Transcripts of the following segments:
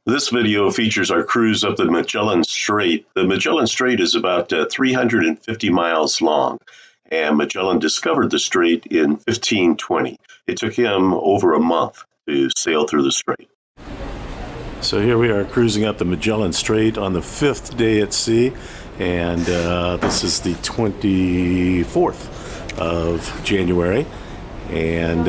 This video features our cruise up the Magellan Strait. The Magellan Strait is about 350 miles long, and Magellan discovered the strait in 1520. It took him over a month to sail through the strait. So here we are cruising up the Magellan Strait on the 5th day at sea, and this is the 24th of January. And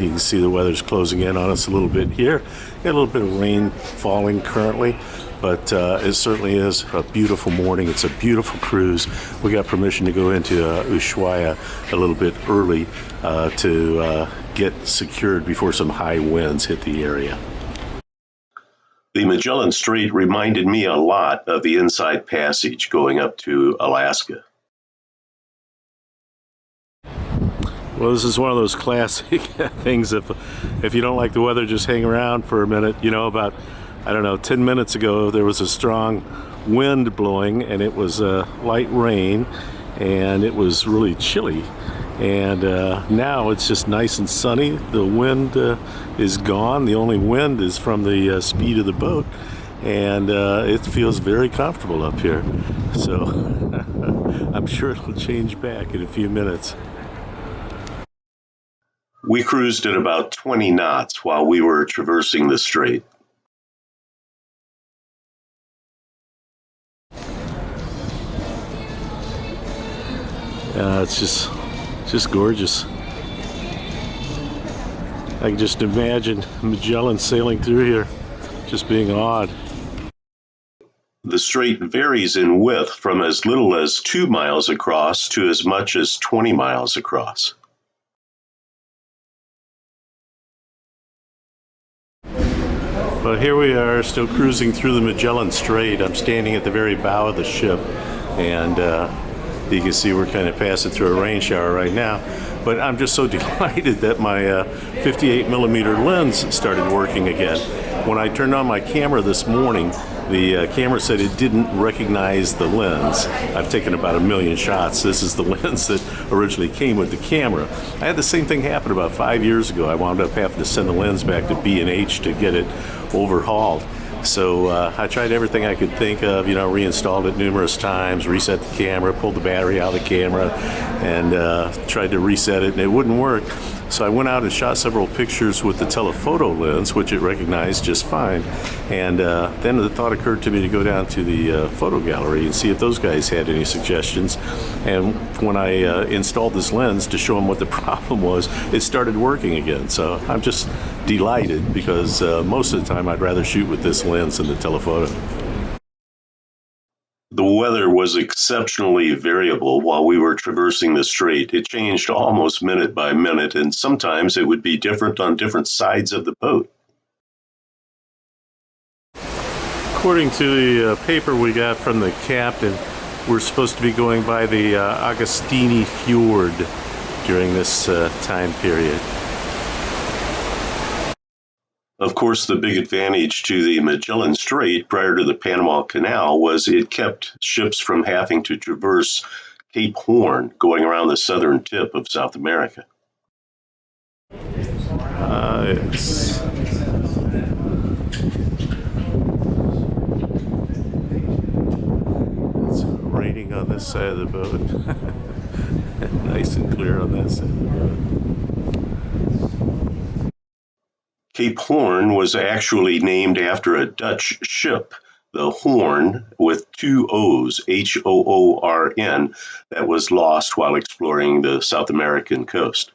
you can see the weather's closing in on us a little bit here. Got a little bit of rain falling currently, but it certainly is a beautiful morning. It's a beautiful cruise. We got permission to go into Ushuaia a little bit early to get secured before some high winds hit the area. The Magellan Strait reminded me a lot of the Inside Passage going up to Alaska. Well, this is one of those classic things. If you don't like the weather, just hang around for a minute. You know, about, 10 minutes ago, there was a strong wind blowing, and it was light rain, and it was really chilly. And now it's just nice and sunny. The wind is gone. The only wind is from the speed of the boat, and it feels very comfortable up here. So I'm sure it'll change back in a few minutes. We cruised at about 20 knots while we were traversing the strait. It's just gorgeous. I can just imagine Magellan sailing through here, just being odd. The strait varies in width from as little as 2 miles across to as much as 20 miles across. Well, here we are, still cruising through the Magellan Strait. I'm standing at the very bow of the ship, and you can see we're kind of passing through a rain shower right now. But I'm just so delighted that my 58 millimeter lens started working again. When I turned on my camera this morning, the camera said it didn't recognize the lens. I've taken about 1 million shots. This is the lens that originally came with the camera. I had the same thing happen about 5 years ago. I wound up having to send the lens back to B&H to get it overhauled. So I tried everything I could think of, reinstalled it numerous times, reset the camera, pulled the battery out of the camera, and tried to reset it, and it wouldn't work. So I went out and shot several pictures with the telephoto lens, which it recognized just fine. And then the thought occurred to me to go down to the photo gallery and see if those guys had any suggestions. And when I installed this lens to show them what the problem was, it started working again. So I'm just delighted, because most of the time I'd rather shoot with this lens than the telephoto. The weather was exceptionally variable while we were traversing the strait. It changed almost minute by minute, and sometimes it would be different on different sides of the boat. According to the paper we got from the captain, we're supposed to be going by the Augustini Fjord during this time period. Of course, the big advantage to the Magellan Strait prior to the Panama Canal was it kept ships from having to traverse Cape Horn, going around the southern tip of South America. It's raining on this side of the boat. Nice and clear on that side of the boat. Cape Horn was actually named after a Dutch ship, the Horn, with 2 O's, Hoorn, that was lost while exploring the South American coast.